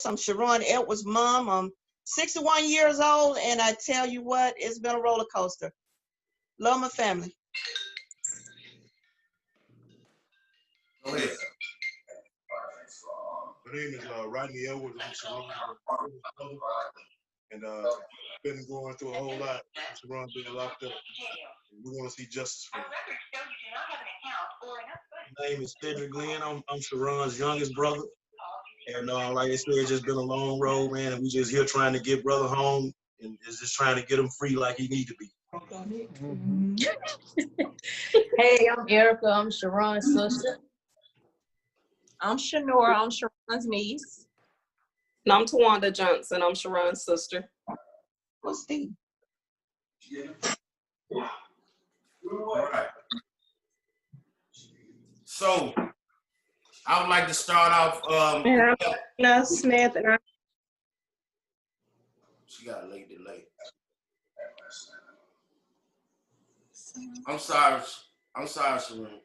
I'm Sheron Edwards' mom. I'm 61 years old, and I tell you what, it's been a roller coaster. Love my family. Go ahead. My name is Rodney Edwards. I'm Sheron's brother, and been going through a whole lot. Sheron being locked up. We want to see justice for him. My name is Cedric Glenn. I'm Sheron's youngest brother. And like I said, it's just been a long road, man. And we just here trying to get brother home and is just trying to get him free like he need to be. Hey, I'm Erica. I'm Sheron's sister. I'm Shanora. I'm Sheron's niece. And I'm Tawanda Johnson. I'm Sheron's sister. What's Steve? All right. So I would like to start off. And I'm Smith, and She got a late delay. I'm sorry, Sheron.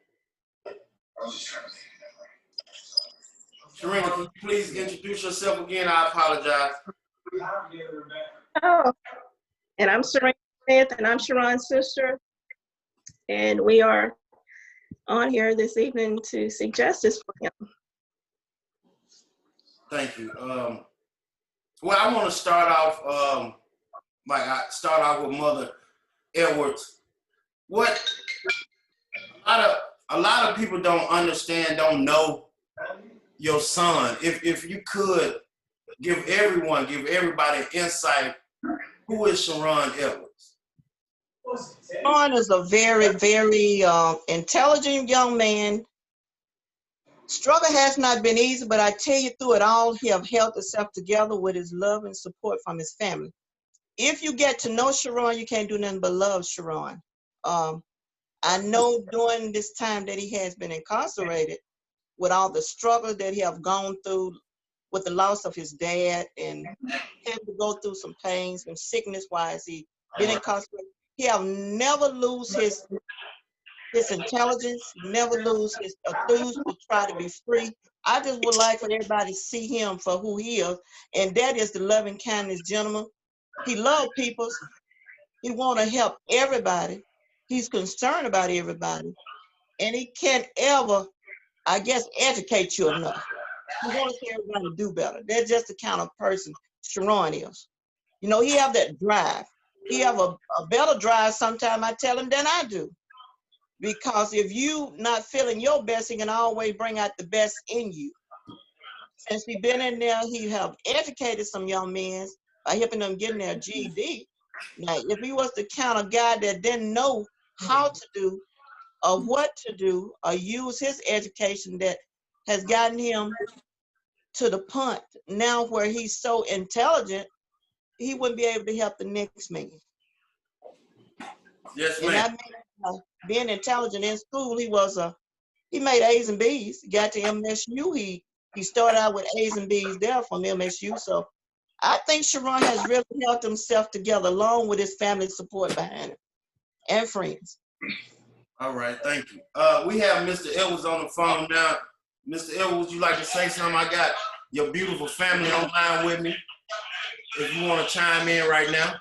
Sheron, can you please introduce yourself again? I apologize. and I'm Serena Smith, and I'm Sheron's sister. And we are on here this evening to seek justice for him. Thank you. Well, I want to start off with Mother Edwards. What a lot of people don't understand, don't know your son. If you could give everybody insight, who is Sheron Edwards? Sheron is a very, very intelligent young man. Struggle has not been easy, but I tell you, through it all, he have held himself together with his love and support from his family. If you get to know Sheron, you can't do nothing but love Sheron. I know during this time that he has been incarcerated, with all the struggle that he have gone through with the loss of his dad and had to go through some pains and sickness-wise, he been incarcerated. He have never lose his intelligence, never lose his enthused to try to be free. I just would like for everybody to see him for who he is, and that is the loving kindness gentleman. He loves people. He want to help everybody. He's concerned about everybody, and he can't ever, I guess, educate you enough. He wants everybody to do better. That's just the kind of person Sheron is. You know, he have that drive. He have a better drive sometimes, I tell him, than I do. Because if you not feeling your best, he can always bring out the best in you. Since he been in there, he have educated some young men by helping them getting their GED. Now, if he was the kind of guy that didn't know how to do or what to do or use his education that has gotten him to the point now where he's so intelligent, he wouldn't be able to help the next man. Yes, and ma'am. I mean, being intelligent in school, he made A's and B's. He got to MSU. He started out with A's and B's there from MSU. So I think Sheron has really held himself together along with his family support behind him and friends. All right, thank you. We have Mr. Edwards on the phone now. Mr. Edwards, would you like to say something? I got your beautiful family online with me. If you want to chime in right now.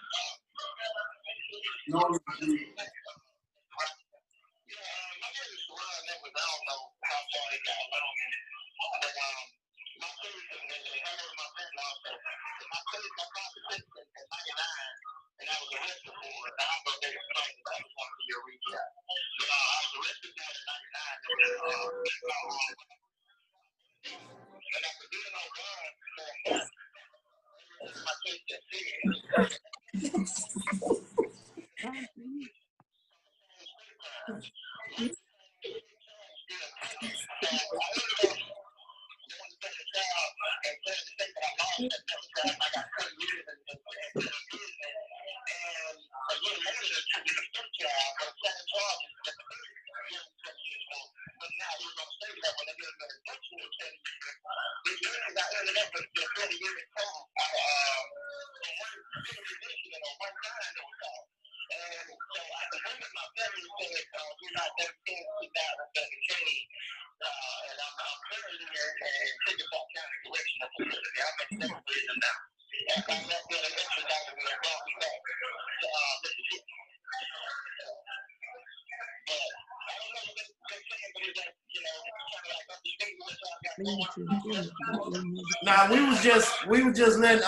Now we was just letting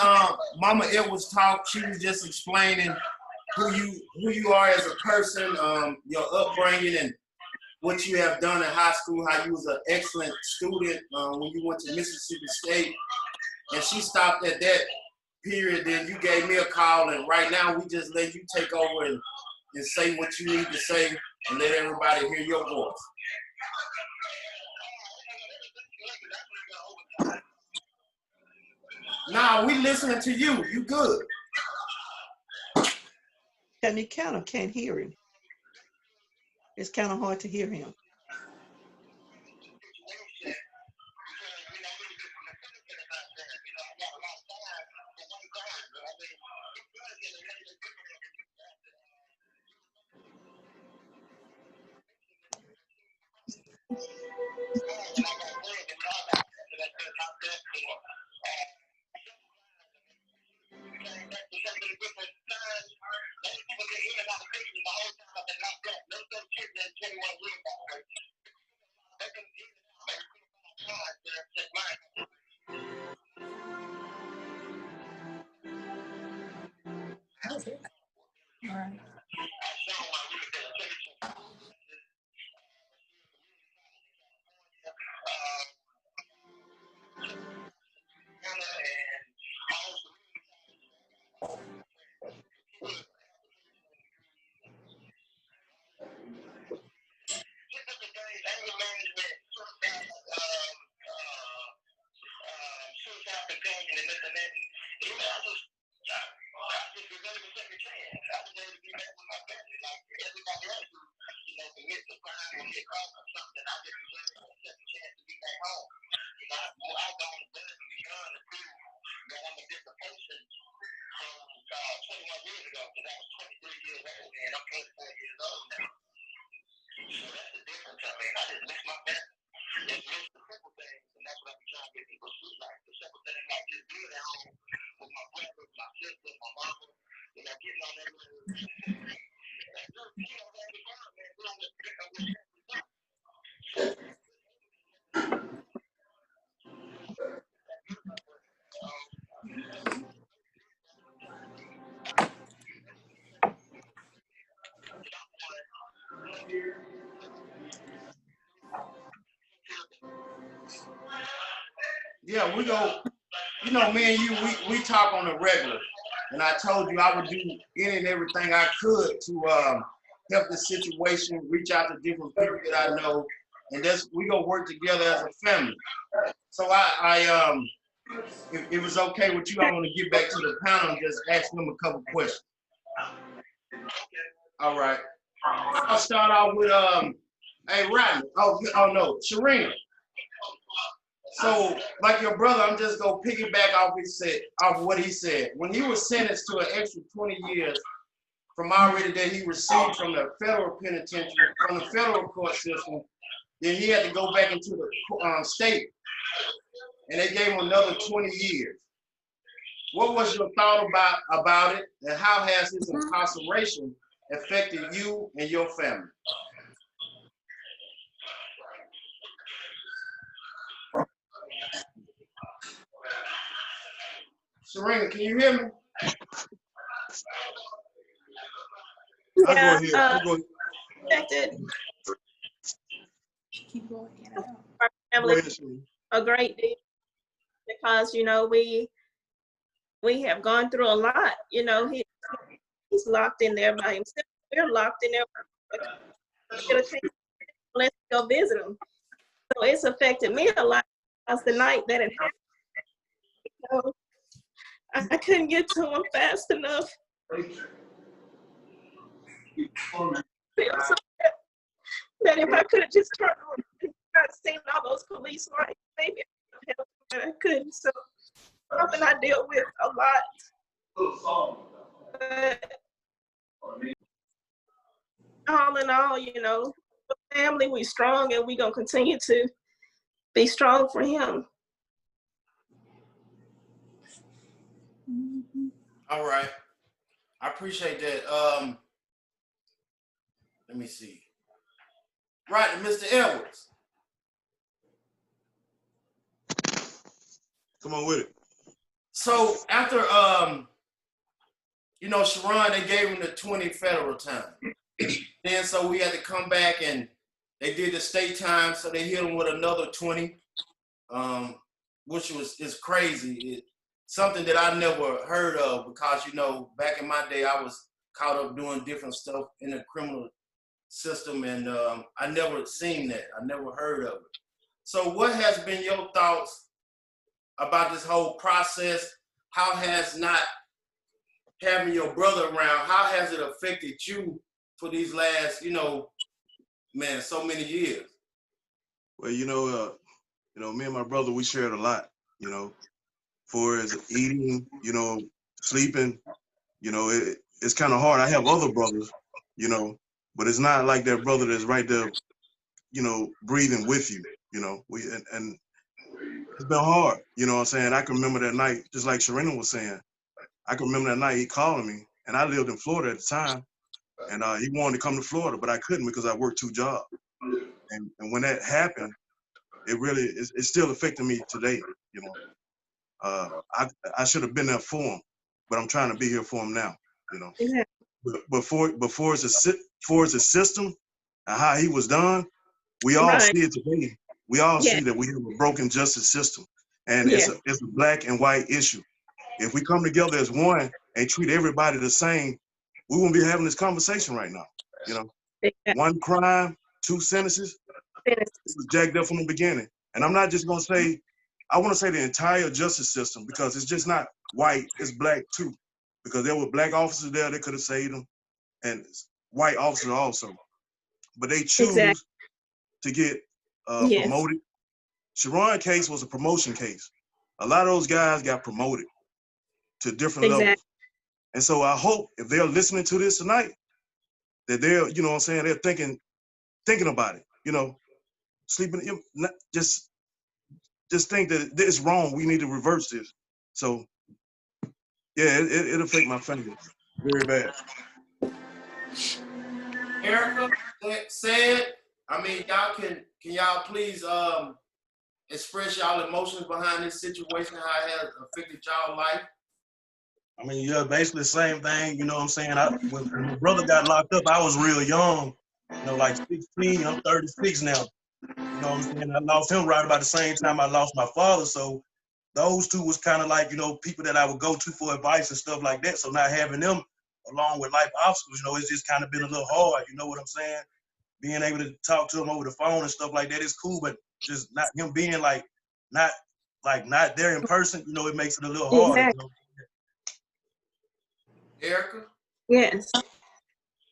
Mama Edwards talk. She was just explaining who you are as a person, your upbringing, and what you have done in high school. How you was an excellent student when you went to Mississippi State, and she stopped at that period. Then you gave me a call, and right now we just let you take over and say what you need to say, and let everybody hear your voice. Nah, we listening to you. You good. And you kind of can't hear him. It's kind of hard to hear him. All right. Yeah, we go. You know, me and you, we talk on a regular, and I told you I would do any and everything I could to help the situation, reach out to different people that I know, and we gonna work together as a family. So if it was okay with you, I want to get back to the panel and just ask them a couple questions. All right. I'll start off with hey Rodney. Oh no, Sheron. So, like your brother, I'm just gonna piggyback off what he said. When he was sentenced to an extra 20 years from already that he received from the federal penitentiary, from the federal court system, then he had to go back into the state, and they gave him another 20 years. What was your thought about it, and how has his incarceration affected you and your family? Serena, can you hear me? Yeah, I'll go ahead. affected Keep going in and out. our Go family ahead, Sheron. a great deal because, you know, we have gone through a lot. You know, he's locked in there by himself. We're locked in there. We get a chance to go visit him. So it's affected me a lot because the night that it happened, you know, I couldn't get to him fast enough. Feel so bad that if I could have just turned on and not seen all those police lights, maybe I could have helped him, but I couldn't. So something I deal with a lot. But all in all, you know, family, we strong and we gonna continue to be strong for him. All right. I appreciate that. Let me see. Right, Mr. Edwards. Come on with it. So after you know, Sheron, they gave him the 20 federal time. Then so we had to come back and they did the state time, so they hit him with another 20, which is crazy. Something that I never heard of because, you know, back in my day, I was caught up doing different stuff in the criminal system, and I never seen that. I never heard of it. So what has been your thoughts about this whole process? How has not having your brother around, how has it affected you for these last, you know, man, so many years? Well, you know, me and my brother, we shared a lot, you know, for as eating, you know, sleeping, you know, it's kind of hard. I have other brothers, you know, but it's not like that brother that's right there, you know, breathing with you, you know. And it's been hard, you know what I'm saying? I can remember that night, just like Sharina was saying, I can remember that night he calling me, and I lived in Florida at the time, and he wanted to come to Florida, but I couldn't because I worked 2 jobs. And when that happened, it really, it's still affecting me today, you know. I should have been there for him, but I'm trying to be here for him now, you know. Yeah. But for it's a system and how he was done, we all Right. see it today. We all Yeah. see that we have a broken justice system, and Yeah. it's a black and white issue. If we come together as one and treat everybody the same, we won't be having this conversation right now. You know, Yeah. 1 crime, 2 sentences. It was jacked up from the beginning. And I'm not just gonna say, I want to say the entire justice system, because it's just not white, it's black too. Because there were black officers there that could have saved them, and white officers also. But they choose Exactly. to get Yes. promoted. Sheron case was a promotion case. A lot of those guys got promoted to different Exactly. levels. And so I hope if they're listening to this tonight, that they're, you know what I'm saying, they're thinking about it, you know, sleeping, just think that it's wrong. We need to reverse this. So yeah, it'll affect my family very bad. Erica said, I mean, can y'all please express y'all emotions behind this situation, how it has affected y'all life? I mean, yeah, basically the same thing, you know what I'm saying? When my brother got locked up, I was real young, you know, like 16, I'm 36 now. You know what I'm saying? I lost him right about the same time I lost my father. So those two was kind of like, you know, people that I would go to for advice and stuff like that. So not having them along with life obstacles, you know, it's just kind of been a little hard, you know what I'm saying? Being able to talk to him over the phone and stuff like that is cool, but just not him being not there in person, you know, it makes it a little harder. Exactly. You know? Erica? Yes.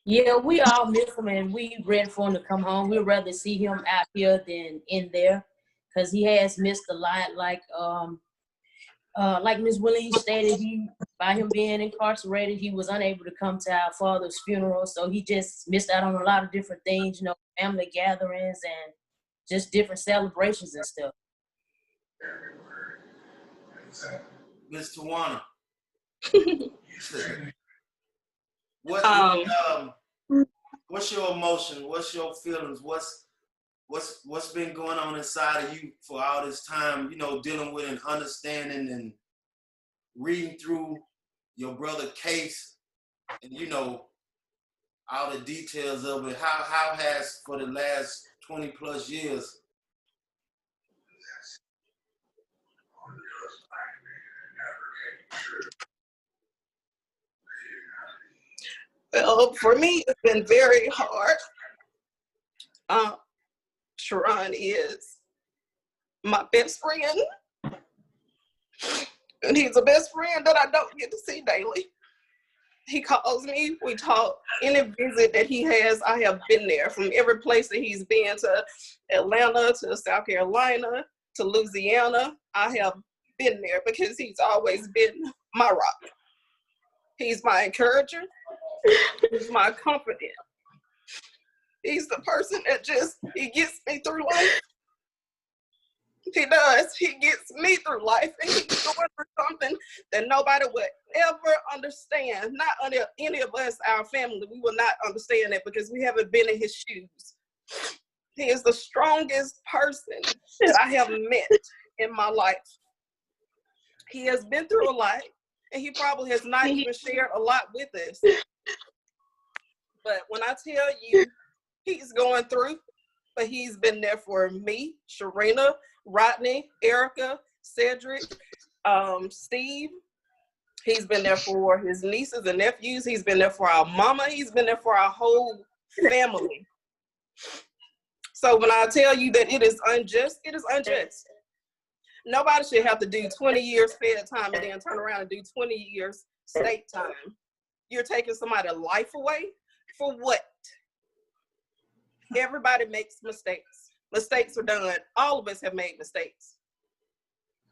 Yeah, we all miss him and we ready for him to come home. We'd rather see him out here than in there, because he has missed a lot. Like Ms. Williams stated, by him being incarcerated, he was unable to come to our father's funeral. So he just missed out on a lot of different things, you know, family gatherings and just different celebrations and stuff. Ms. Tawana. What's your emotion? What's your feelings? What's been going on inside of you for all this time, you know, dealing with and understanding and reading through your brother's case and, you know, all the details of it? How has, for the last 20 plus years, Well, for me, it's been very hard. Sheron is my best friend, and he's a best friend that I don't get to see daily. He calls me, we talk. Any visit that he has, I have been there. From every place that he's been, to Atlanta, to South Carolina, to Louisiana, I have been there because he's always been my rock. He's my encourager. He's my confidant. He's the person that he gets me through life. He does. He gets me through life, and he's going through something that nobody would ever understand. Not any of us, our family, we will not understand it because we haven't been in his shoes. He is the strongest person that I have met in my life. He has been through a lot, and he probably has not even shared a lot with us. But when I tell you he's going through, but he's been there for me, Sharina, Rodney, Erica, Cedric, Steve. He's been there for his nieces and nephews. He's been there for our mama. He's been there for our whole family. So when I tell you that it is unjust, it is unjust. Nobody should have to do 20 years fed time and then turn around and do 20 years state time. You're taking somebody's life away for what? Everybody makes mistakes. Mistakes are done. All of us have made mistakes.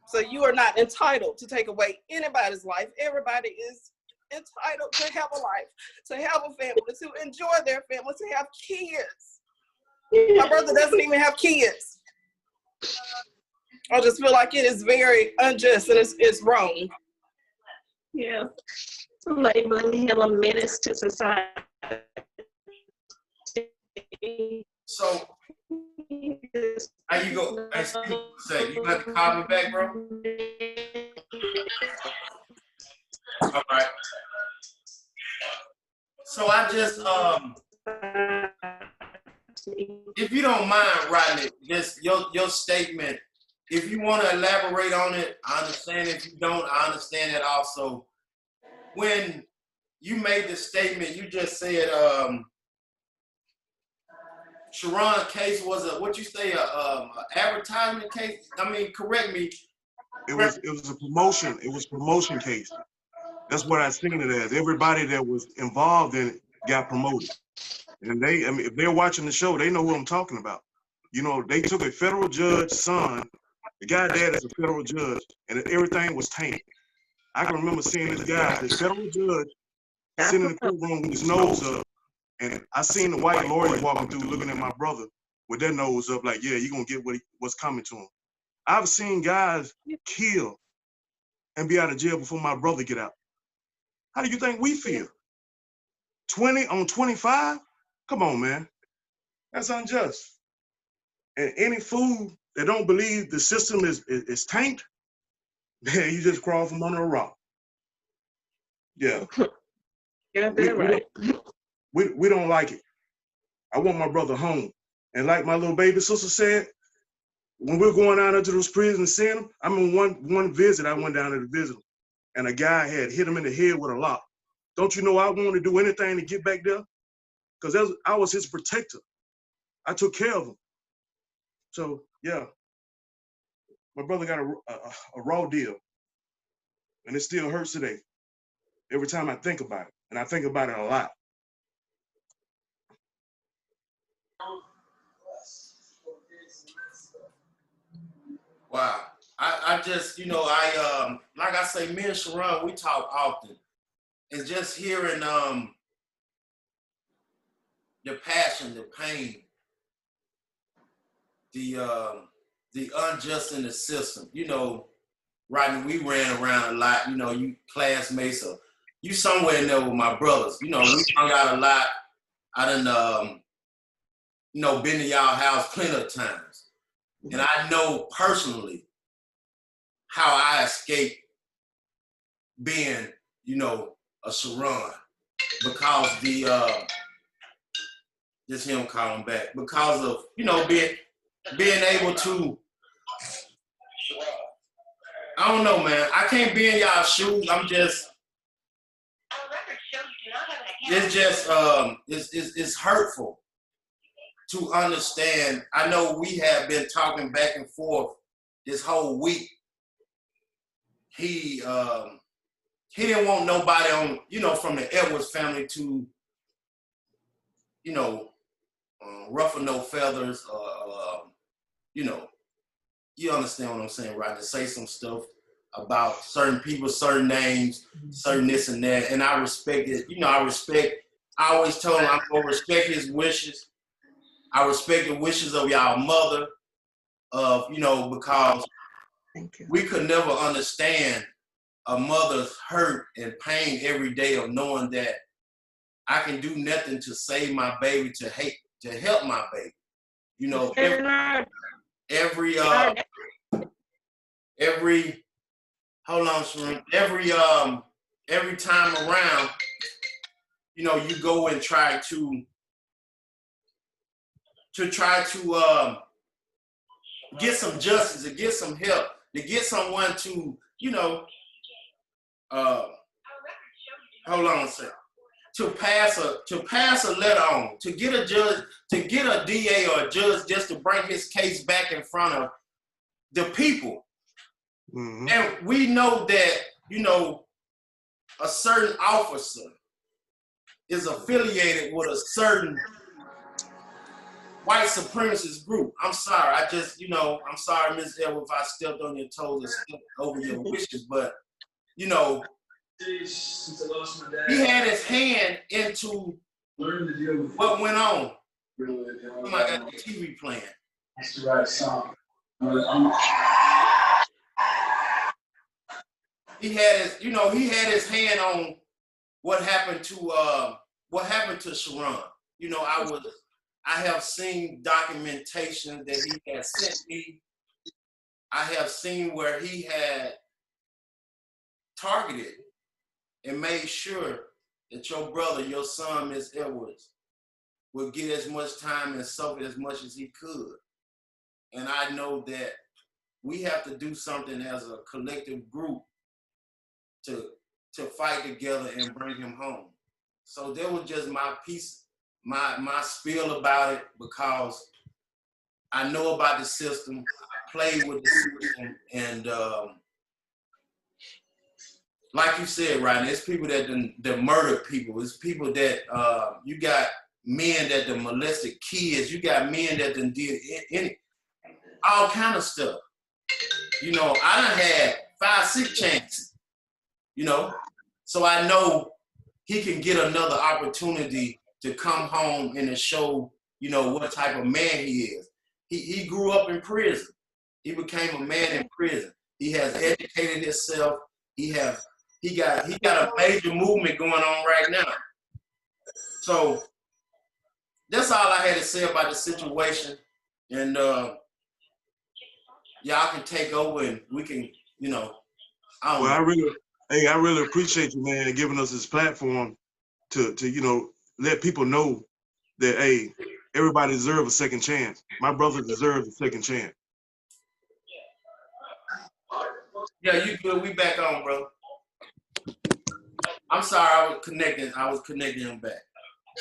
So you are not entitled to take away anybody's life. Everybody is entitled to have a life, to have a family, to enjoy their family, to have kids. My brother doesn't even have kids. I just feel like it is very unjust and it's wrong. Yeah. Labeling him a menace to society. So, how you go? Say, you got to call me back, bro? All right. So I just, if you don't mind, Rodney, just your statement, if you want to elaborate on it, I understand. If you don't, I understand that also. When you made the statement, you just said, sheron case was a, what you say, a advertisement case? I mean, correct me. It was a promotion. It was promotion case. That's what I seen it as. Everybody that was involved in it got promoted. And they, I mean, if they're watching the show, they know who I'm talking about. You know, they took a federal judge's son, the guy dad is a federal judge, and everything was tainted. I can remember seeing this guy, this federal judge, sitting in the courtroom with his nose up, and I seen the white lawyers walking through looking at my brother with their nose up like, yeah, you're going to get what's coming to him. I've seen guys kill and be out of jail before my brother get out. How do you think we feel? 20 on 25? Come on, man. That's unjust. And any fool that don't believe the system is tanked, man, you just crawl from under a rock. Yeah. Yeah, that's right. We don't like it. I want my brother home. And like my little baby sister said, when we're going down into those prisons seeing him, I mean, one visit, I went down there to visit him, and a guy had hit him in the head with a lock. Don't you know I wanted to do anything to get back there? Because I was his protector. I took care of him. So, yeah, my brother got a raw deal, and it still hurts today every time I think about it, and I think about it a lot. Wow. I just, you know, like I say, me and sheron, we talk often. And just hearing the passion, the pain, the unjust in the system. You know, Rodney, we ran around a lot, you know, you classmates, or you somewhere in there with my brothers. You know, we hung out a lot. I done, you know, been to y'all house plenty of times. And I know personally how I escaped being, you know, a sheron because just him calling back, because of, you know, being able to, I don't know, man. I can't be in y'all's shoes. I'm just, it's just, it's hurtful to understand. I know we have been talking back and forth this whole week. He didn't want nobody on, you know, from the Edwards family to, you know, ruffle no feathers, you know, you understand what I'm saying, right? To say some stuff about certain people, certain names, certain this and that. And I respect it. You know, I always told him I'm going to respect his wishes. I respect the wishes of y'all mother, you know, because we could never understand a mother's hurt and pain every day of knowing that I can do nothing to save my baby, to help my baby. You know, every hold on, Sheron. Every time around, you know, you go and try to get some justice, to get some help, to get someone to, you know, hold on a second. To pass a letter on, to get a judge, to get a DA or a judge just to bring his case back in front of the people. Mm-hmm. And we know that, you know, a certain officer is affiliated with a certain white supremacist group. I'm sorry, I'm sorry, Ms. Edwards, if I stepped on your toes or stepped over your wishes, but, you know, he had his hand into what went on. Oh my God, the TV playing. That's the right song. He had his hand on what happened to Sheron. You know, I have seen documentation that he had sent me. I have seen where he had targeted and made sure that your brother, your son, Ms. Edwards, would get as much time and suffer as much as he could. And I know that we have to do something as a collective group to fight together and bring him home. So that was just my piece, my spiel about it, because I know about the system. I played with the system, and like you said, Rodney, it's people that murdered people. It's people that you got men that done molested kids. You got men that done did all kind of stuff. You know, I done had 5, 6 chances. You know, so I know he can get another opportunity to come home and to show, you know, what type of man he is. He grew up in prison. He became a man in prison. He has educated himself. He got a major movement going on right now. So that's all I had to say about the situation. And y'all can take over and we can, you know. I really appreciate you, man, giving us this platform to you know, let people know that, hey, everybody deserves a second chance. My brother deserves a second chance. Yeah, you good. We back on, bro. I'm sorry, I was connecting him back.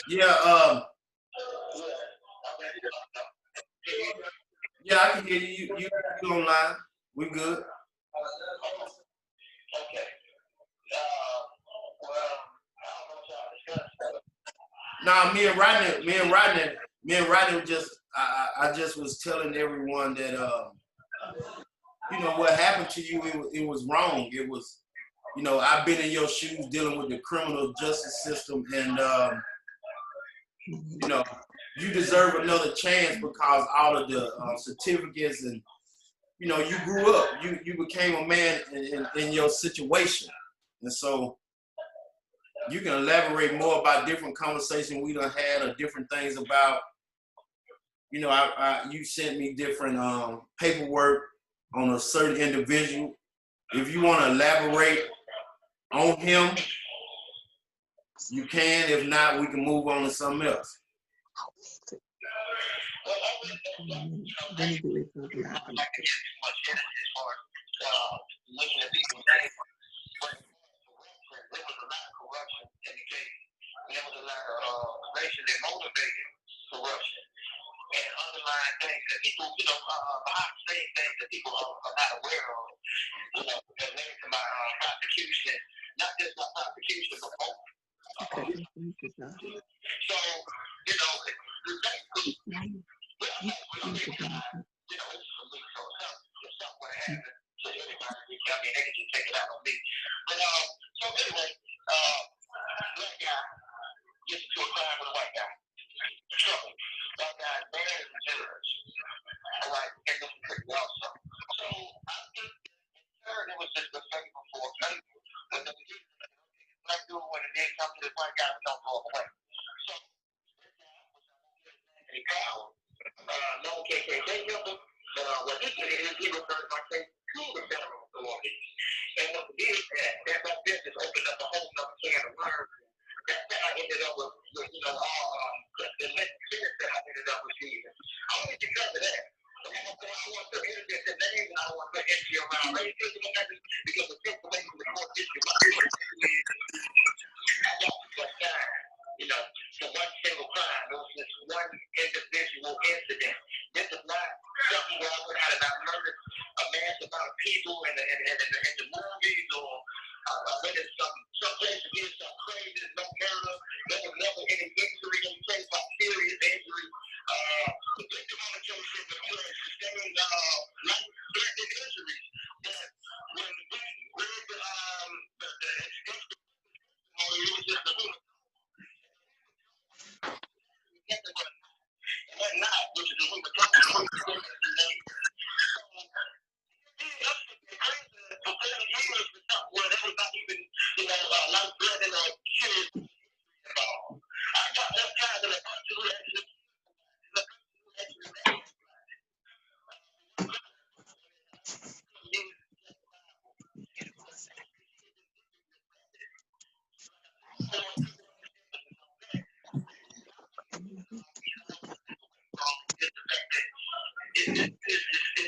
Yeah, yeah, I can hear you. You online. We good. Nah, me and Rodney were just I just was telling everyone that you know, what happened to you, it was wrong. It was, you know, I've been in your shoes dealing with the criminal justice system, and you know, you deserve another chance because all of the certificates, and you know, you grew up, you became a man in your situation, and so you can elaborate more about different conversations we done had or different things about, you know, you sent me different paperwork on a certain individual. If you want to elaborate on him, you can. If not, we can move on to something else. There was a lot of racially motivated corruption and underlying things that people, you know, behind the same things that people are not aware of, you know, that led to my prosecution, not just my prosecution, but both. So, you know, the thing, you know, it's for me, so if something would have happened to anybody, I mean, they could just take it out on me. But, so anyway, black guy gets into a crime with a white guy. Trouble. White guy married a judge. All right, and this is pretty also. So I think third, it was just a favor for a favor. But the black dude when it did come to this white guy, don't throw him away. So a cow, no KKK member, what he did is he referred my case to the federal authorities. And but it's some places did some crazy, no murder. There was never any injury in place, like serious injury. The victim on the case said that he had sustained life-threatening injuries. But when we read the testimony, it was just a human. And that night, which is a human talking. For 30 years, where there was not even, life threatening or serious involved. I got less time than a person who actually it's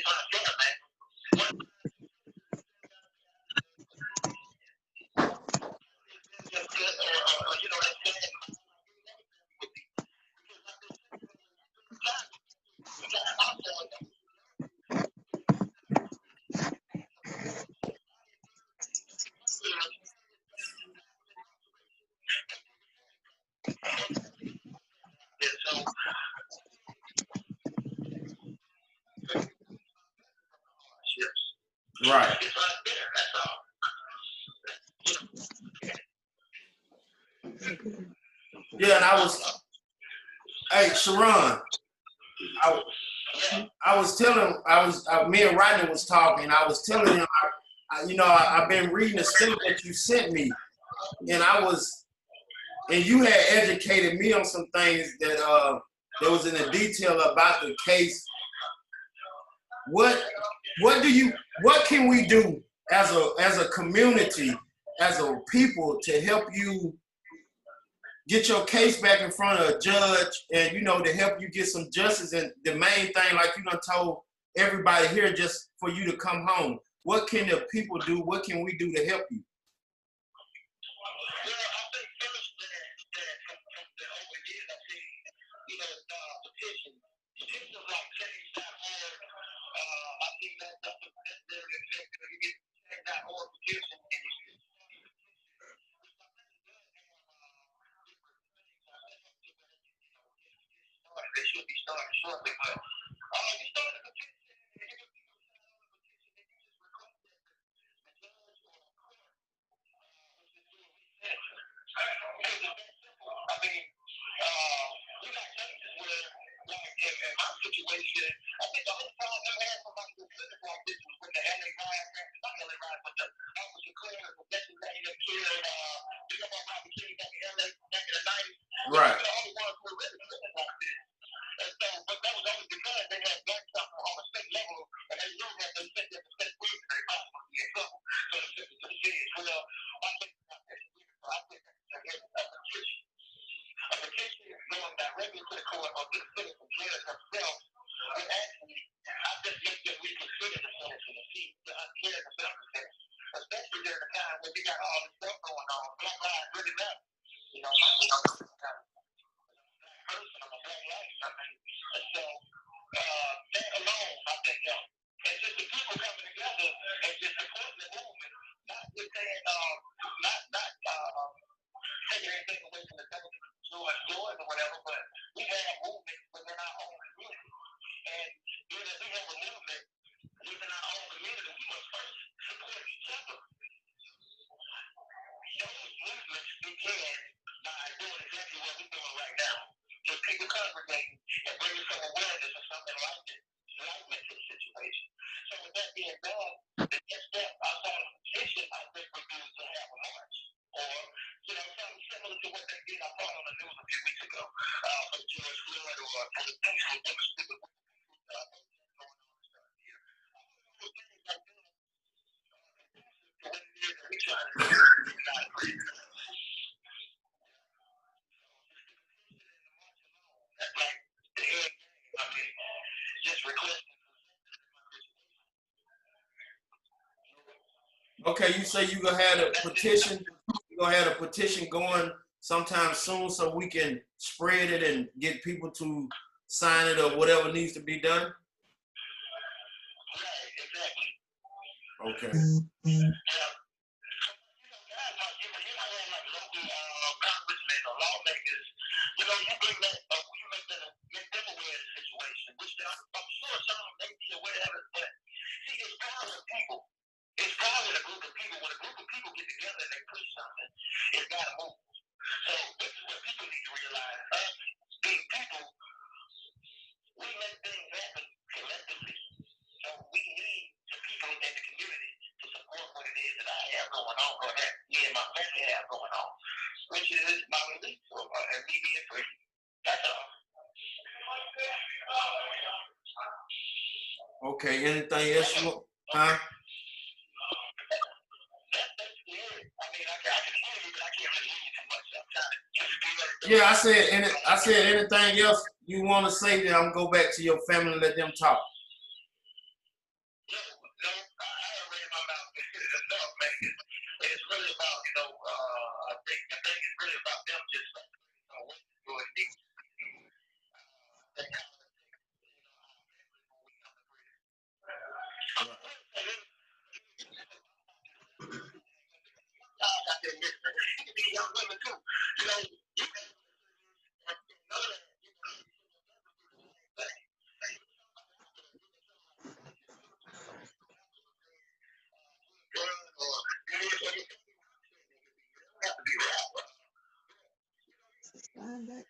unfair, man. Right. Yeah, and hey, Sheron, I was telling, me and Rodney was talking. I was telling him, I've been reading the stuff that you sent me, and you had educated me on some things that was in the detail about the case. What can we do as a community, as a people, to help you get your case back in front of a judge and, to help you get some justice? And the main thing, like you done told everybody here, just for you to come home. What can the people do? What can we do to help you? They should be starting shortly, but you started a petition and you can be on the petition and you just request that the judge or the court, which is doing research. Because it's that simple. I mean, we got cases where, like in my situation, I think the only time I ever had somebody who was living like this was when the LA riot, not LA riot, but the Officer Clear, the possession that he had killed, you know about Bobby King back in LA back in the 90s. Right. They're the only ones who were really living like this. And so, but that was only because they had done something on a state level, and they knew that they sent them to state prison, they probably would be in trouble. So they sent them to the city as well. I think that's a petition. A petition is going directly to the court or to the citizen judge himself. And actually, I just think that we consider the citizen and see the unfairness of the citizen, especially during the time when we got all this stuff going on. Black lives really matter. Person of a black life. I mean, and so that alone, I think, helps. And just the people coming together and just supporting the movement, not just saying, not taking anything away from the things that George Floyd or whatever, but we have movements within our own community. And being that we have a movement within our own community, we must first support each other. Those movements begin by doing exactly what we're doing right now. Just people congregating and bringing some awareness or something like this, enlightenment to the situation. So with that being done, the next step outside of the petition, I think, would be to have a march. Or, something similar to what they did, I thought on the news a few weeks ago, for George Floyd or for the peaceful demonstration. Okay, you say you're gonna have a petition. You're gonna have a petition going sometime soon, so we can spread it and get people to sign it or whatever needs to be done. Right, exactly. Okay. like local congressmen or lawmakers, you know, you bring that, make them aware of the situation, which I'm sure some of them may be aware of it, but see, it's power in people. It's power in a group of people. When a group of people get together and they push something, it's got to move. So this is what people need to realize. Us, being people, we make things happen collectively. So we need the people in the community to support what it is that I have going on, or that me and my family have going on, which is my relief and me being free. That's all. Okay, anything else you want? Huh? Yeah, I said anything else you want to say, then I'm gonna go back to your family and let them talk. It's really about, you know, I think it's really about them just doing things. Young women too, you know, you can know that. It's falling back.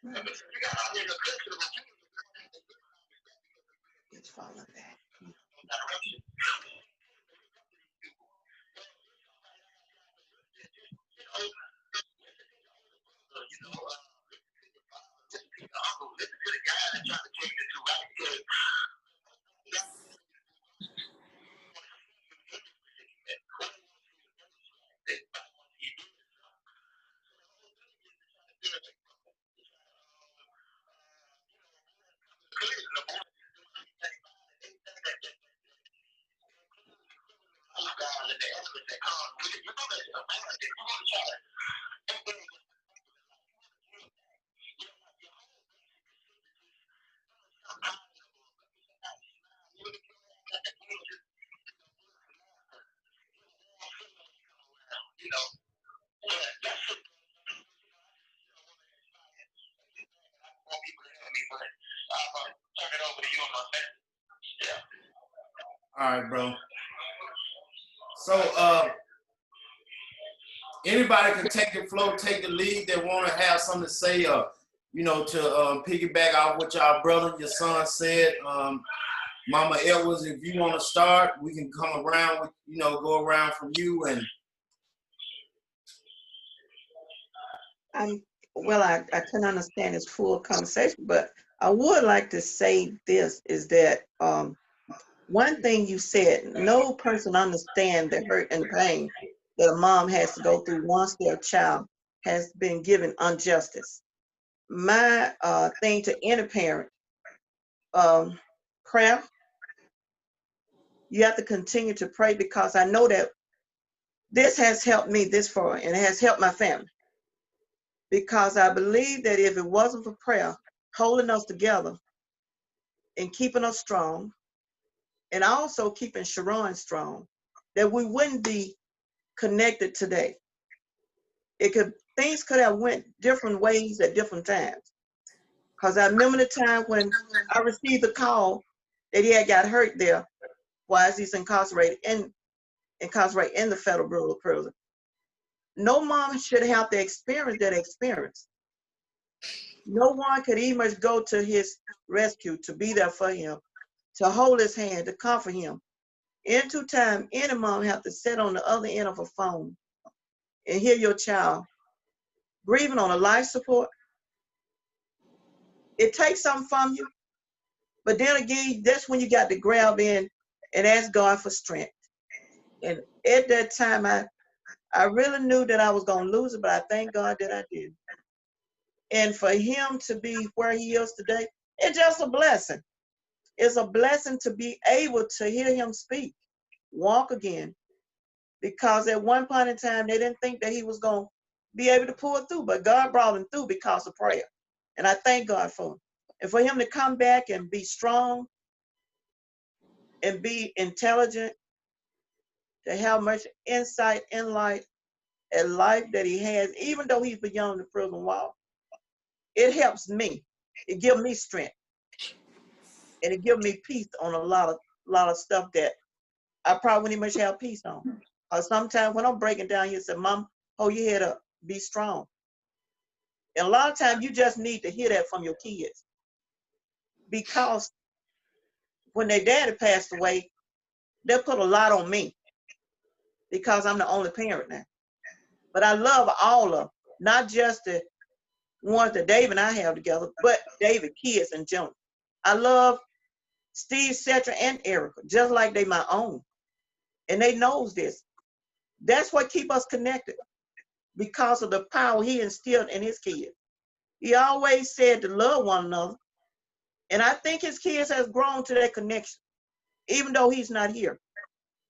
You know, that's more people to help me, but I'm gonna turn it over to you and my family. Yeah. All right, bro. So, anybody can take the floor, take the lead that want to have something to say, you know, to piggyback off what y'all brother, your son said. Mama Edwards, if you want to start, we can come around with, you know, go around from you and. Well, I couldn't understand his full conversation, but I would like to say this is that one thing you said, no person understands the hurt and the pain that a mom has to go through once their child has been given injustice. My thing to any parent, prayer, you have to continue to pray, because I know that this has helped me this far, and it has helped my family. Because I believe that if it wasn't for prayer, holding us together and keeping us strong, and also keeping sheron strong, that we wouldn't be connected today. Things could have went different ways at different times. Because I remember the time when I received a call that he had got hurt there while he's incarcerated in the Federal Bureau of Prison. No mom should have to experience that experience. No one could even go to his rescue to be there for him, to hold his hand, to comfort him. In due time, any mom have to sit on the other end of a phone and hear your child grieving on a life support. It takes something from you, but then again, that's when you got to grab in and ask God for strength. And at that time, I really knew that I was going to lose it, but I thank God that I did. And for him to be where he is today, it's just a blessing. It's a blessing to be able to hear him speak, walk again. Because at one point in time, they didn't think that he was going to be able to pull it through, but God brought him through because of prayer. And I thank God for him. And for him to come back and be strong and be intelligent, to have much insight, insight, at life that he has, even though he's beyond the prison wall, it helps me. It gives me strength. And it gives me peace on a lot of stuff that I probably wouldn't much have peace on. Sometimes when I'm breaking down, you say, Mom, hold your head up, be strong. And a lot of times you just need to hear that from your kids. Because when their daddy passed away, they put a lot on me because I'm the only parent now. But I love all of them, not just the ones that Dave and I have together, but David kids in general. I love Steve, Cetra, and Erica, just like they my own. And they knows this. That's what keep us connected, because of the power he instilled in his kids. He always said to love one another. And I think his kids has grown to that connection, even though he's not here.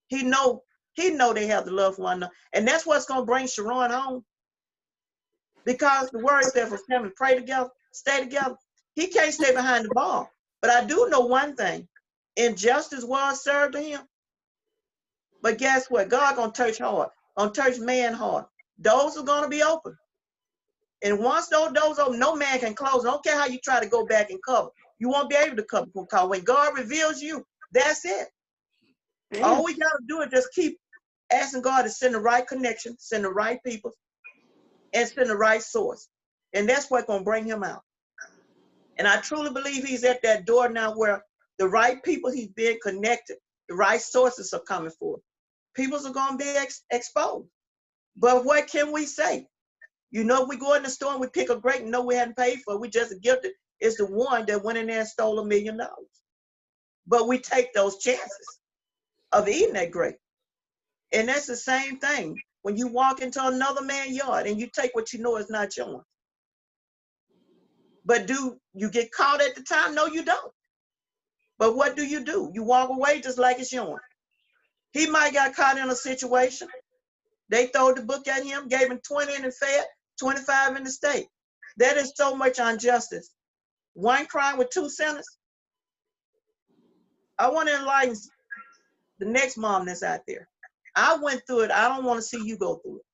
He know they have to love one another. And that's what's going to bring Sheron home. Because the word said for family, pray together, stay together. He can't stay behind the bar. But I do know one thing. Injustice was served to him. But guess what? God going to touch hard, going to touch man hard. Doors are going to be open. And once those doors open, no man can close. I don't care how you try to go back and cover. You won't be able to cover, because when God reveals you, that's it. Yeah. All we got to do is just keep asking God to send the right connection, send the right people, and send the right source. And that's what's going to bring him out. And I truly believe he's at that door now where the right people he's being connected, the right sources are coming forth. People are going to be exposed. But what can we say? You know, we go in the store and we pick a grape and know we hadn't paid for it. We just gifted. It's the one that went in there and stole $1 million. But we take those chances of eating that grape. And that's the same thing. When you walk into another man's yard and you take what you know is not yours. But do you get caught at the time? No, you don't. But what do? You walk away just like it's yours. He might got caught in a situation. They throw the book at him, gave him 20 in the Fed, 25 in the state. That is so much injustice. One crime with 2 sinners. I want to enlighten the next mom that's out there. I went through it. I don't want to see you go through it.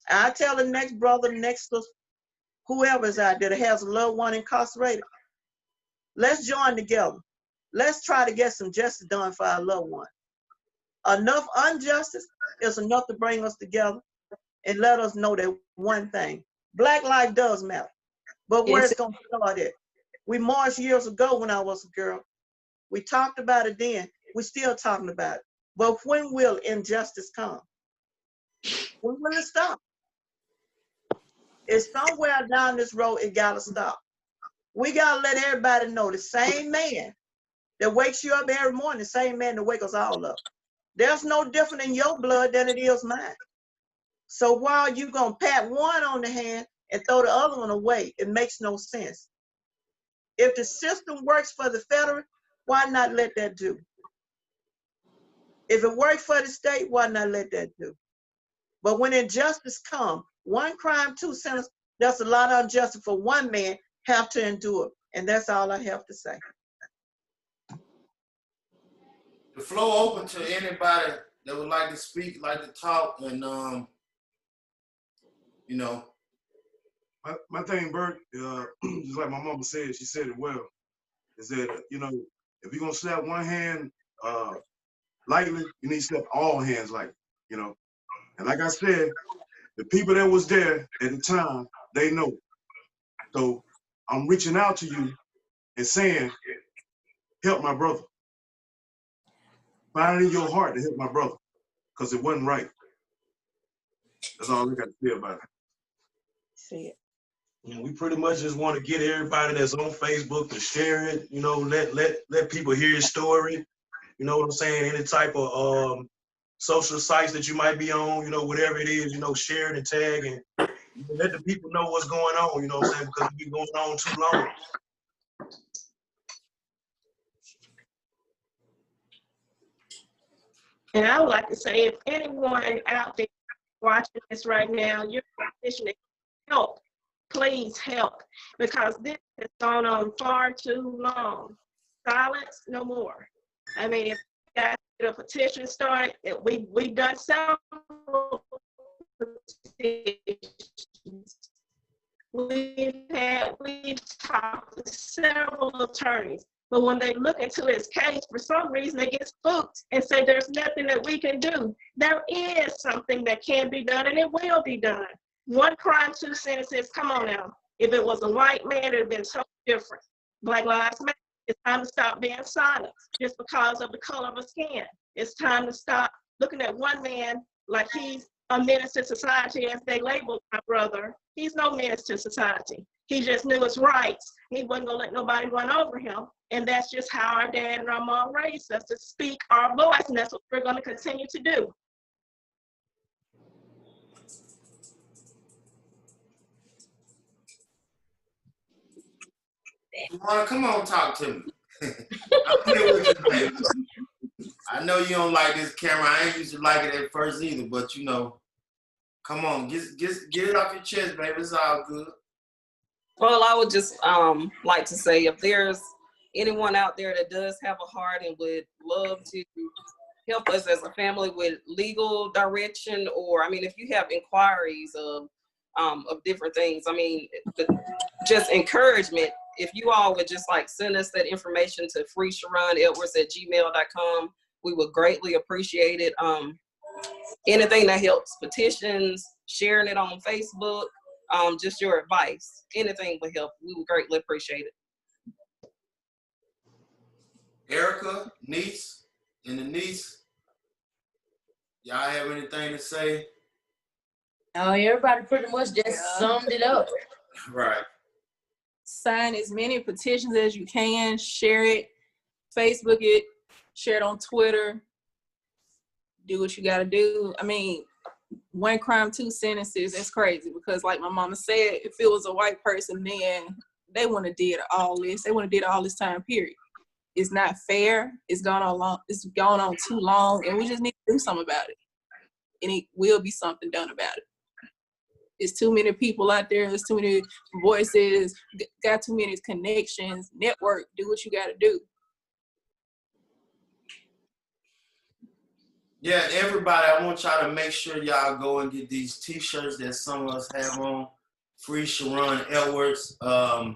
I tell the next brother, next sister, whoever's out there that has a loved one incarcerated, let's join together. Let's try to get some justice done for our loved one. Enough injustice is enough to bring us together and let us know that one thing. Black life does matter. But where it's going to start at? We marched years ago when I was a girl. We talked about it then. We're still talking about it. But when will injustice come? When will it stop? It's somewhere down this road, it got to stop. We got to let everybody know the same man that wakes you up every morning, the same man that wakes us all up. There's no different in your blood than it is mine. So while you going to pat one on the hand and throw the other one away, it makes no sense. If the system works for the federal, why not let that do? If it works for the state, why not let that do? But when injustice comes, 1 crime, 2 sinners, that's a lot of injustice for one man have to endure. And that's all I have to say. The floor open to anybody that would like to speak, like to talk, and you know. My thing, Bert, just like my mama said, she said it well, is that, you know, if you're gonna slap one hand lightly, you need to slap all hands lightly, you know. And like I said, the people that was there at the time, they know. So I'm reaching out to you and saying, help my brother. Find it in your heart to help my brother, because it wasn't right. That's all I got to say about it. See it. And we pretty much just want to get everybody that's on Facebook to share it, you know, let people hear your story. You know what I'm saying? Any type of social sites that you might be on, you know, whatever it is, you know, share it and tag and let the people know what's going on, you know what I'm saying? Because it's been going on too long. And I would like to say, if anyone out there watching this right now, you're in a position to help, please help, because this has gone on far too long. Silence, no more. I mean, if you guys get a petition started, we've done several petitions. We've talked to several attorneys, but when they look into his case, for some reason they get spooked and say there's nothing that we can do. There is something that can be done, and it will be done. One crime, two sentences. Come on now. If it was a white man, it would have been so different. Black Lives Matter. It's time to stop being silent just because of the color of his skin. It's time to stop looking at one man like he's a menace to society, as they labeled my brother. He's no menace to society. He just knew his rights. He wasn't gonna let nobody run over him. And that's just how our dad and our mom raised us, to speak our voice, and that's what we're gonna continue to do. Come on, talk to me. I'm here with you, baby. I know you don't like this camera. I ain't used to like it at first either, but you know, come on, get it off your chest, baby. It's all good. Well, I would just like to say, if there's anyone out there that does have a heart and would love to help us as a family with legal direction, or I mean, if you have inquiries of different things, I mean, just encouragement. If you all would just like send us that information to freesheronedwards@gmail.com, we would greatly appreciate it. Anything that helps, petitions, sharing it on Facebook, just your advice, anything would help. We would greatly appreciate it. Erica, niece, and the niece, y'all have anything to say? Oh, everybody pretty much just summed it up. Right. Sign as many petitions as you can, share it, Facebook it, share it on Twitter, do what you gotta do. I mean, one crime, two sentences, that's crazy, because like my mama said, if it was a white person, then they wouldn't have did all this. They wouldn't have did all this time, period. It's not fair. It's gone on too long, and we just need to do something about it. And it will be something done about it. It's too many people out there. There's too many voices. Got too many connections. Network. Do what you got to do. Yeah, everybody, I want y'all to make sure y'all go and get these T-shirts that some of us have on. Free Sheron Edwards. I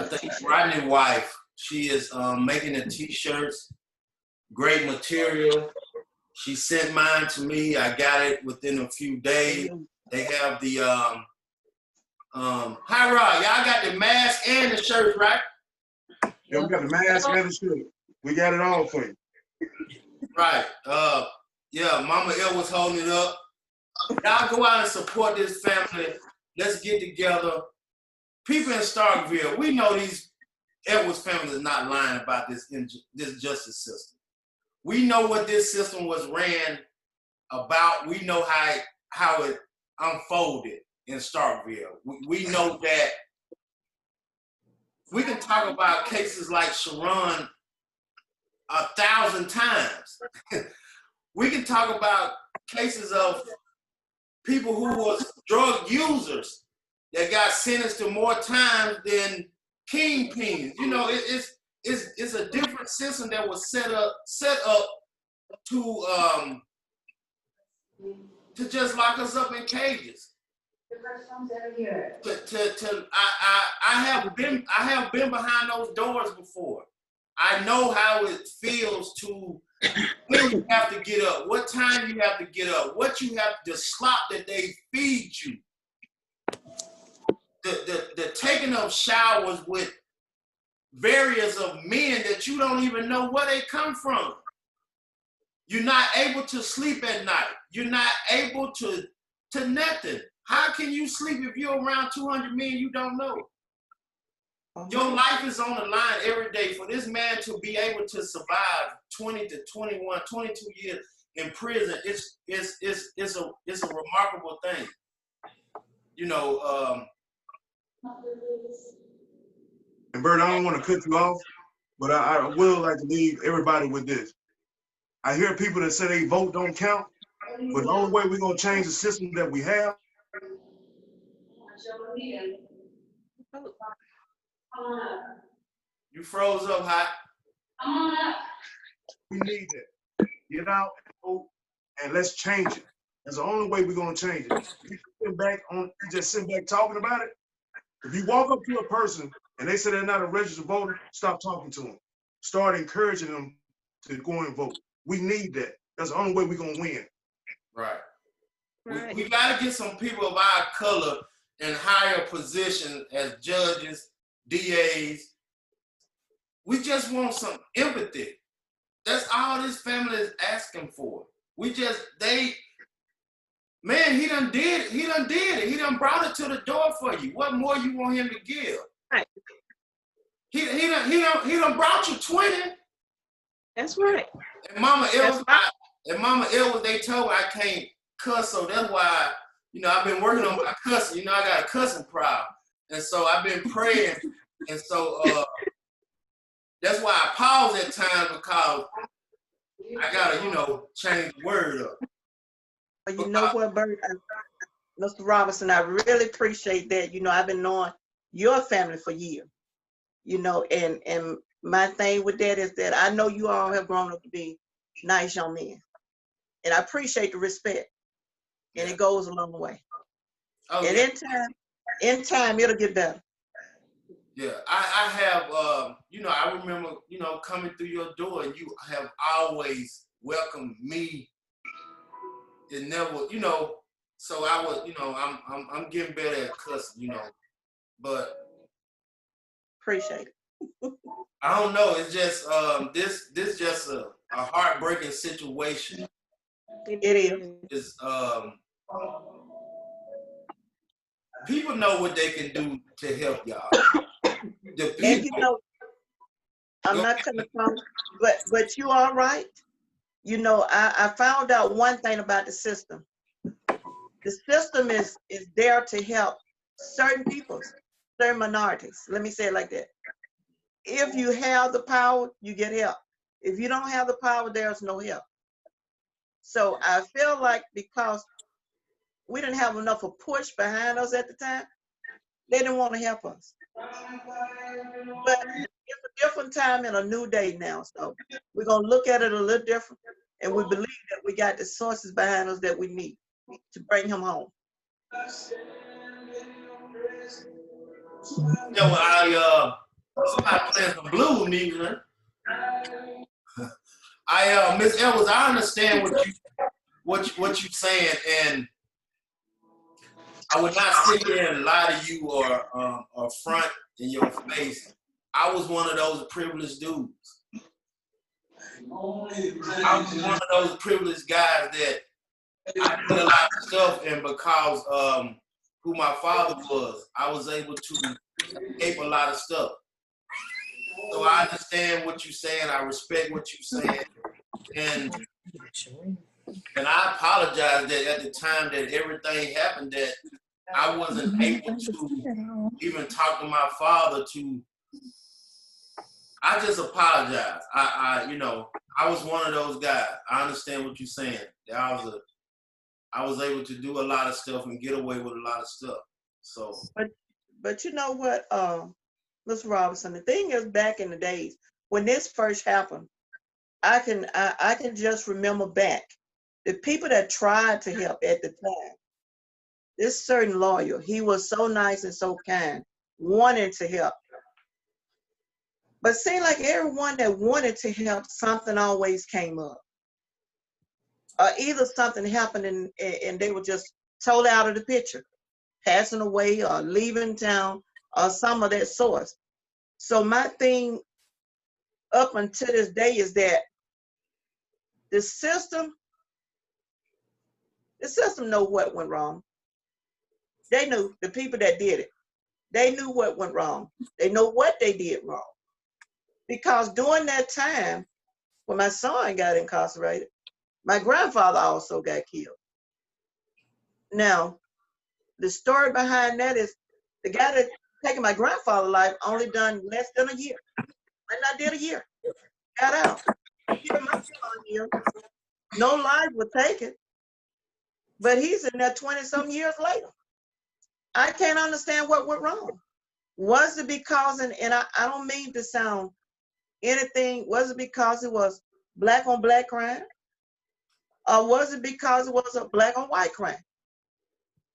think Rodney's wife, she is making the T-shirts. Great material. She sent mine to me. I got it within a few days. They have the hi Rod, y'all got the mask and the shirts, right? Yeah, we got the mask and the shirt. We got it all for you. Right. Yeah, Mama El was holding it up. Y'all go out and support this family. Let's get together. People in Starkville, we know these Edwards family is not lying about this justice system. We know what this system was ran about. We know how it unfolded in Starkville. We know that we can talk about cases like Sheron 1,000 times. We can talk about cases of people who was drug users that got sentenced to more time than kingpins. You know, it's a different system that was set up to just lock us up in cages. I have been behind those doors before. I know how it feels to when you have to get up, what time you have to get up, what you have, the slop that they feed you, the taking of showers with various of men that you don't even know where they come from. You're not able to sleep at night. You're not able to nothing. How can you sleep if you're around 200 men you don't know? Your life is on the line every day for this man to be able to survive 20 to 21, 22 years in prison. It's a remarkable thing. You know, and Bert, I don't want to cut you off, but I will like to leave everybody with this. I hear people that say they vote don't count, but the only way we're going to change the system that we have. You froze up hot. We need that. Get out and vote, and let's change it. That's the only way we're gonna change it. You just sit back talking about it. If you walk up to a person and they say they're not a registered voter, stop talking to them. Start encouraging them to go and vote. We need that. That's the only way we're gonna win. Right. Right. We got to get some people of our color in higher positions as judges, DAs. We just want some empathy. That's all this family is asking for. He done did it. He done brought it to the door for you. What more you want him to give? Right. He done brought you 20. That's right. And Mama That's Elvis, they told me I can't cuss, so that's why, I've been working on my cussing. I got a cussing problem. And so I've been praying. And so that's why I pause at times, because I gotta, change the word up. But you know what, Bert? Mr. Robinson, I really appreciate that. I've been knowing your family for years. And my thing with that is that I know you all have grown up to be nice young men. And I appreciate the respect. And it goes a long way. Oh, and in time, it'll get better. Yeah, I have, I remember, coming through your door, and you have always welcomed me. It never, so I was, I'm getting better at cussing, but. Appreciate it. I don't know. It's just, this just a heartbreaking situation. It is. It's, people know what they can do to help y'all. The people, And I'm not coming from, but you are right. I found out one thing about the system. The system is there to help certain people, certain minorities. Let me say it like that. If you have the power, you get help. If you don't have the power, there's no help. So I feel like because we didn't have enough of push behind us at the time, they didn't want to help us. But it's a different time and a new day now. So we're going to look at it a little different. And we believe that we got the sources behind us that we need to bring him home. somebody playing some blues music, man. Miss Edwards, I understand what you're saying, and I would not sit here and lie to you or front in your face. I was one of those privileged dudes. I was one of those privileged guys that I did a lot of stuff, and because who my father was, I was able to escape a lot of stuff. So I understand what you're saying. I respect what you're saying, and I apologize that at the time that everything happened, that I wasn't able to even talk to my father to. I just apologize. I was one of those guys. I understand what you're saying. I was able to do a lot of stuff and get away with a lot of stuff. So, but you know what, Mr. Robinson, the thing is, back in the days when this first happened, I can just remember back the people that tried to help at the time. This certain lawyer, he was so nice and so kind, wanting to help. But it seemed like everyone that wanted to help, something always came up. Either something happened and they were just totally out of the picture, passing away or leaving town or some of that sort. So my thing up until this day is that the system know what went wrong. They knew, the people that did it, they knew what went wrong. They know what they did wrong. Because during that time, when my son got incarcerated, my grandfather also got killed. Now, the story behind that is the guy that taken my grandfather's life only done less than a year. And I did a year. Got out. Here my son here, no life was taken. But he's in there 20-some years later. I can't understand what went wrong. Was it because, and I don't mean to sound anything, was it because it was black on black crime? or was it because it was a black or white crime?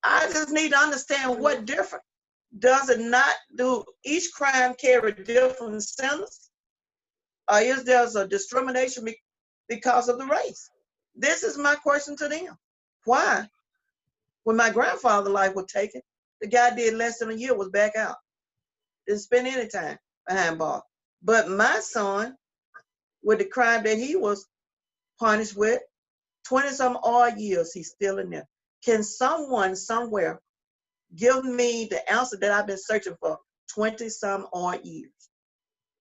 I just need to understand what difference. Does it not do each crime carry different sentences? Or is there a discrimination because of the race? This is my question to them. Why? When my grandfather's life was taken, the guy did less than a year, was back out. Didn't spend any time behind bars. But my son, with the crime that he was punished with, 20-some odd years, he's still in there. Can someone somewhere give me the answer that I've been searching for 20-some odd years?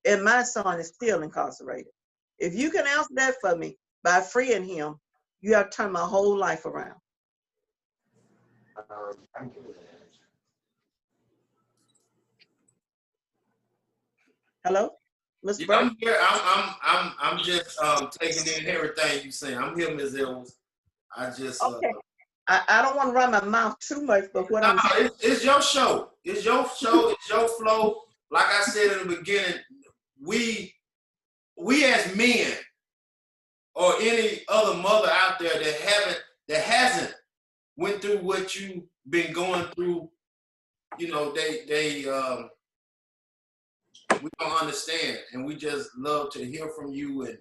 And my son is still incarcerated. If you can answer that for me by freeing him, you have turned my whole life around. Hello, Mr. Yeah, Burton? I'm here. I'm just taking in everything you saying. I'm here, Ms. Ellis. I just Okay. I don't want to run my mouth too much, but what I'm saying. It's your show. It's your show. It's your flow. Like I said in the beginning, we as men or any other mother out there that hasn't went through what you've been going through, you know, we don't understand, and we just love to hear from you and,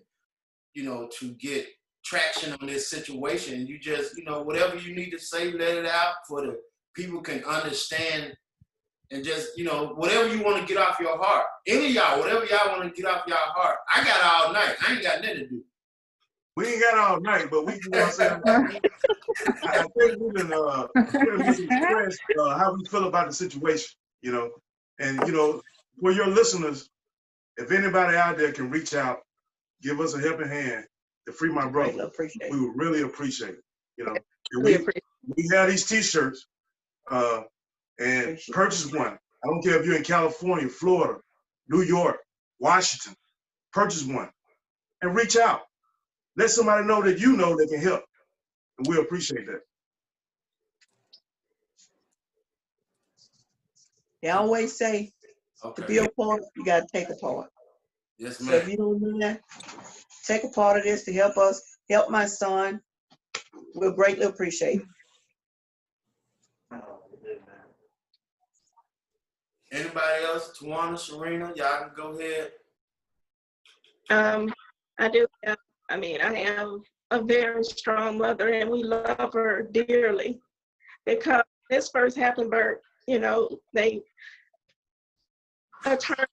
you know, to get traction on this situation. You just, you know, whatever you need to say, let it out for the people can understand, and just, you know, whatever you want to get off your heart. Any of y'all, whatever y'all want to get off your heart. I got all night. I ain't got nothing to do. We ain't got all night, but we, you know what I'm saying? I think we can express how we feel about the situation, you know. And, you know, for your listeners, if anybody out there can reach out, give us a helping hand to free my brother, we would really appreciate it, you know. And we have these T-shirts, and purchase one. I don't care if you're in California, Florida, New York, Washington, purchase one and reach out. Let somebody know that you know that can help, and we appreciate that. They always say, to be a part, you got to take a part. Yes, So ma'am. if you don't do that, take a part of this to help us, help my son. We'll greatly appreciate it. Anybody else? Tawana, Serena, y'all can go ahead. I do have, I have a very strong mother, and we love her dearly, because this first happened, Bert, you know, they attorney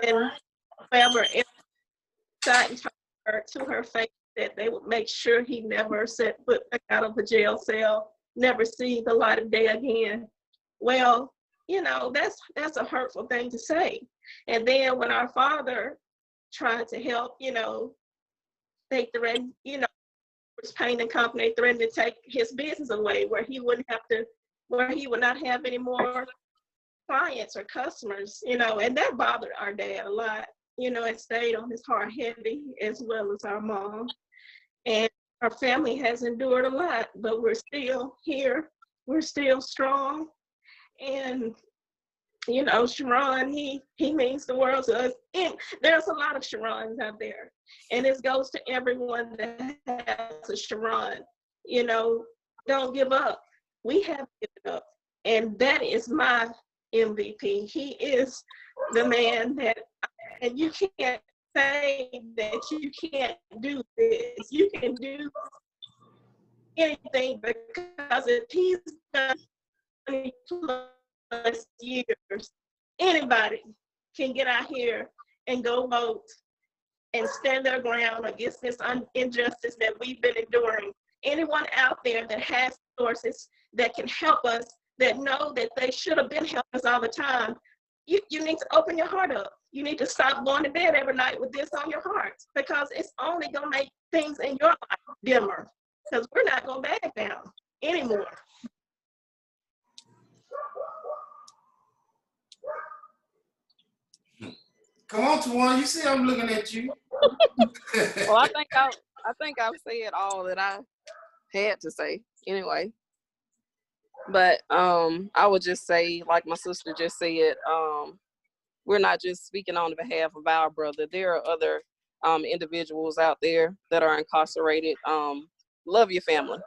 and whoever sat and told her to her face that they would make sure he never set foot back out of a jail cell, never see the light of day again. Well, you know, that's a hurtful thing to say. And then when our father tried to help, you know, they threatened, you know, his painting company threatened to take his business away, where he would not have any more clients or customers, you know, and that bothered our dad a lot. You know, it stayed on his heart heavy, as well as our mom. And our family has endured a lot, but we're still here. We're still strong. And, you know, Sheron, he means the world to us. And there's a lot of Sherons out there. And this goes to everyone that has a Sheron. You know, don't give up. We have given up. And that is my MVP. He is the man that, and you can't say that you can't do this. You can do anything, because if he's done 20 plus years, anybody can get out here and go vote and stand their ground against this injustice that we've been enduring. Anyone out there that has sources that can help us, that know that they should have been helping us all the time, you need to open your heart up. You need to stop going to bed every night with this on your heart, because it's only going to make things in your life dimmer, because we're not going to back down anymore. Come on, Tawana. You see I'm looking at you. Well, I think I've said all that I had to say anyway. But I would just say, like my sister just said, we're not just speaking on behalf of our brother. There are other individuals out there that are incarcerated Love your family.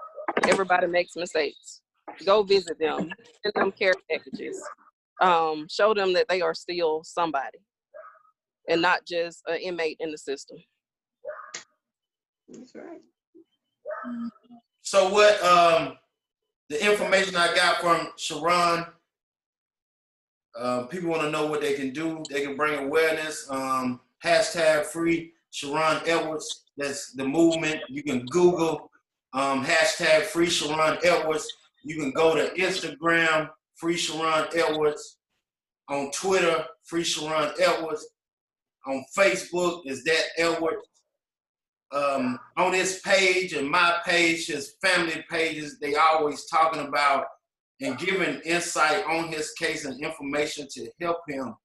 Everybody makes mistakes. Go visit them. Send them care packages. Show them that they are still somebody and not just an inmate in the system. That's right. So what the information I got from sheron, people want to know what they can do. They can bring awareness. Hashtag free Sheron Edwards. That's the movement. You can Google hashtag free Sheron Edwards. You can go to Instagram, free Sheron Edwards. On Twitter, free Sheron Edwards. On Facebook, is that Edwards. On his page and my page, his family pages, they always talking about and giving insight on his case and information to help him.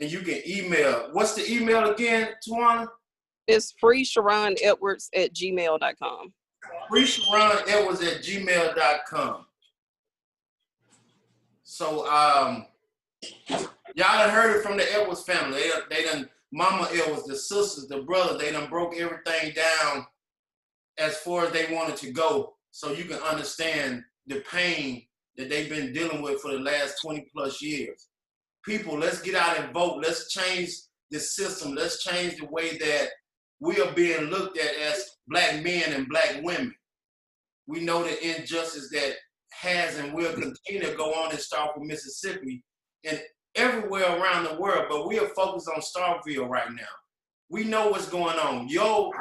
And you can email. What's the email again, Tawana? It's freesheronedwards@gmail.com. freesheronedwards@gmail.com. So y'all done heard it from the Edwards family. They done, Mama Edwards, the sisters, the brother, they done broke everything down as far as they wanted to go. So you can understand the pain that they've been dealing with for the last 20 plus years. People, let's get out and vote. Let's change the system. Let's change the way that we are being looked at as Black men and Black women. We know the injustice that has and will continue to go on in Starkville, Mississippi, and everywhere around the world, but we are focused on Starkville right now. We know what's going on. Your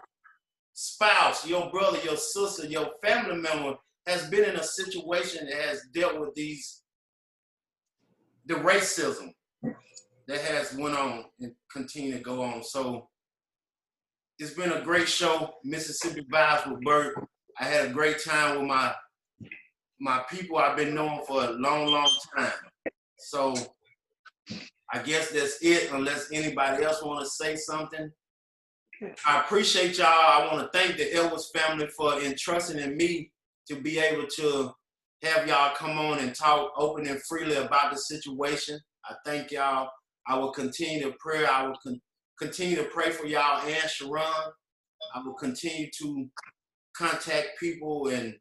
spouse, your brother, your sister, your family member has been in a situation that has dealt with the racism that has went on and continue to go on. So it's been a great show, Mississippi Vibes with Bert. I had a great time with my people I've been knowing for a long, long time. So I guess that's it, unless anybody else want to say something. I appreciate y'all. I want to thank the Edwards family for entrusting in me to be able to have y'all come on and talk open and freely about the situation. I thank y'all. I will continue to pray. I will continue to pray for y'all and Sheron. I will continue to contact people and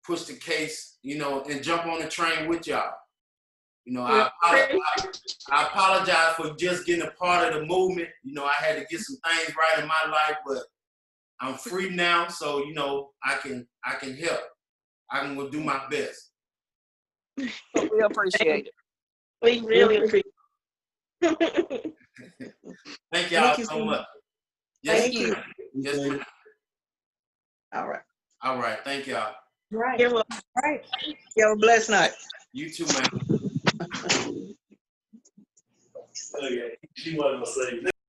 push the case, you know, and jump on the train with y'all. You know, I apologize for just getting a part of the movement. You know, I had to get some things right in my life, but I'm free now, so you know I can help. I can do my best. We appreciate it. We really appreciate it. Thank y'all Thank you so much. Yes, Thank you. yes, ma'am. All right. All right. Thank y'all. Right. You're welcome. Right. You have a blessed night. You too, man. Okay, she wasn't gonna say